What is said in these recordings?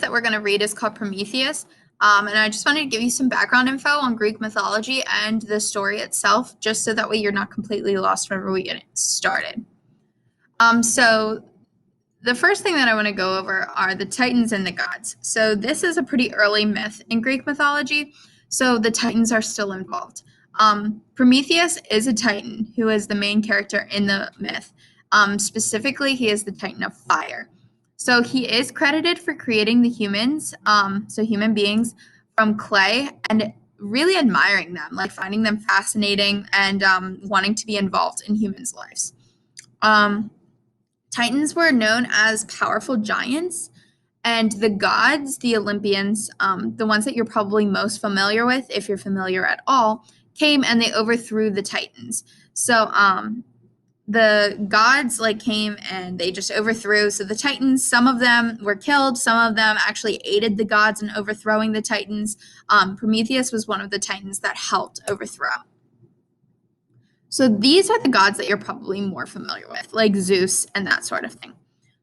that we're going to read is called Prometheus. And I just wanted to give you some background info on Greek mythology and the story itself, just so that way you're not completely lost whenever we get started. So the first thing that I want to go over are the Titans and the gods. So this is a pretty early myth in Greek mythology, so the Titans are still involved. Prometheus is a Titan who is the main character in the myth. Specifically, he is the Titan of fire. So he is credited for creating the humans, so human beings, from clay and really admiring them, like finding them fascinating and wanting to be involved in humans' lives. Titans were known as powerful giants, and the gods, the Olympians, the ones that you're probably most familiar with, if you're familiar at all, came and they overthrew the Titans. So the gods came and they just overthrew. So the Titans, some of them were killed, some of them actually aided the gods in overthrowing the Titans. Prometheus was one of the Titans that helped overthrow. So these are the gods that you're probably more familiar with, like Zeus and that sort of thing.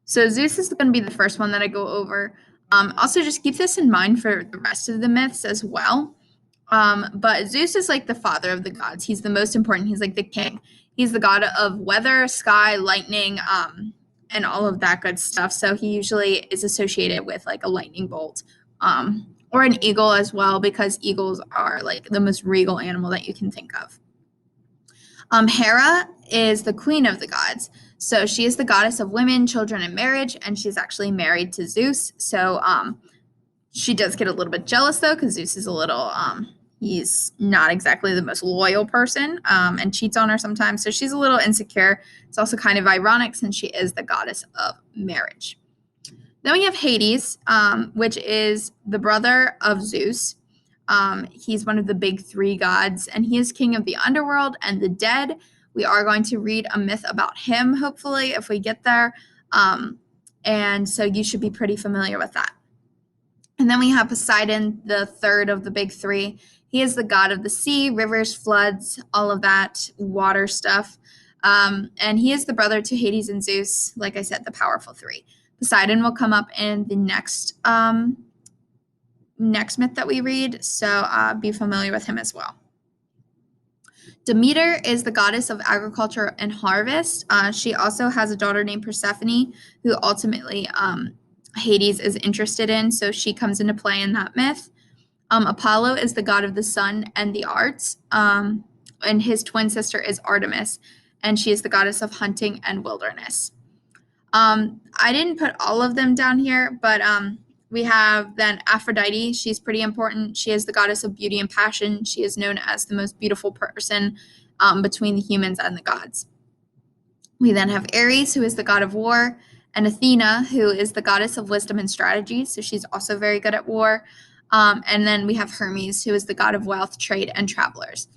So Zeus is going to be the first one that I go over. Also, just keep this in mind for the rest of the myths as well. But Zeus is like the father of the gods. He's the most important. He's like the king. He's the god of weather, sky, lightning, and all of that good stuff. So he usually is associated with like a lightning bolt, or an eagle as well, because eagles are like the most regal animal that you can think of. Hera is the queen of the gods. So she is the goddess of women, children, and marriage, and she's actually married to Zeus. So she does get a little bit jealous, though, because Zeus is a little, he's not exactly the most loyal person, and cheats on her sometimes. So she's a little insecure. It's also kind of ironic since she is the goddess of marriage. Then we have Hades, which is the brother of Zeus. He's one of the big three gods, and he is king of the underworld and the dead. We are going to read a myth about him, hopefully, if we get there. And so you should be pretty familiar with that. And then we have Poseidon, the third of the big three. He is the god of the sea, rivers, floods, all of that water stuff. And he is the brother to Hades and Zeus, like I said, the powerful three. Poseidon will come up in the next myth that we read, so be familiar with him as well. Demeter is the goddess of agriculture and harvest. She also has a daughter named Persephone, who ultimately Hades is interested in, so she comes into play in that myth. Apollo is the god of the sun and the arts, and his twin sister is Artemis, and she is the goddess of hunting and wilderness. I didn't put all of them down here, but we have then Aphrodite. She's pretty important. She is the goddess of beauty and passion. She is known as the most beautiful person between the humans and the gods. We then have Ares, who is the god of war, and Athena, who is the goddess of wisdom and strategy. So she's also very good at war. And then we have Hermes, who is the god of wealth, trade, and travelers.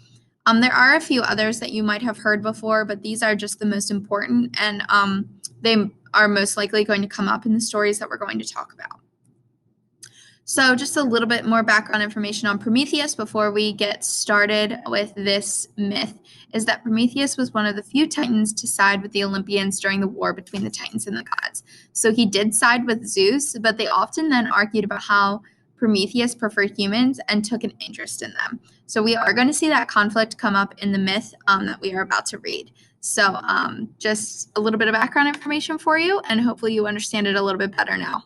There are a few others that you might have heard before, but these are just the most important, and they are most likely going to come up in the stories that we're going to talk about. So just a little bit more background information on Prometheus before we get started with this myth is that Prometheus was one of the few Titans to side with the Olympians during the war between the Titans and the gods. So he did side with Zeus, but they often then argued about how Prometheus preferred humans and took an interest in them. So we are going to see that conflict come up in the myth that we are about to read. So just a little bit of background information for you, and hopefully you understand it a little bit better now.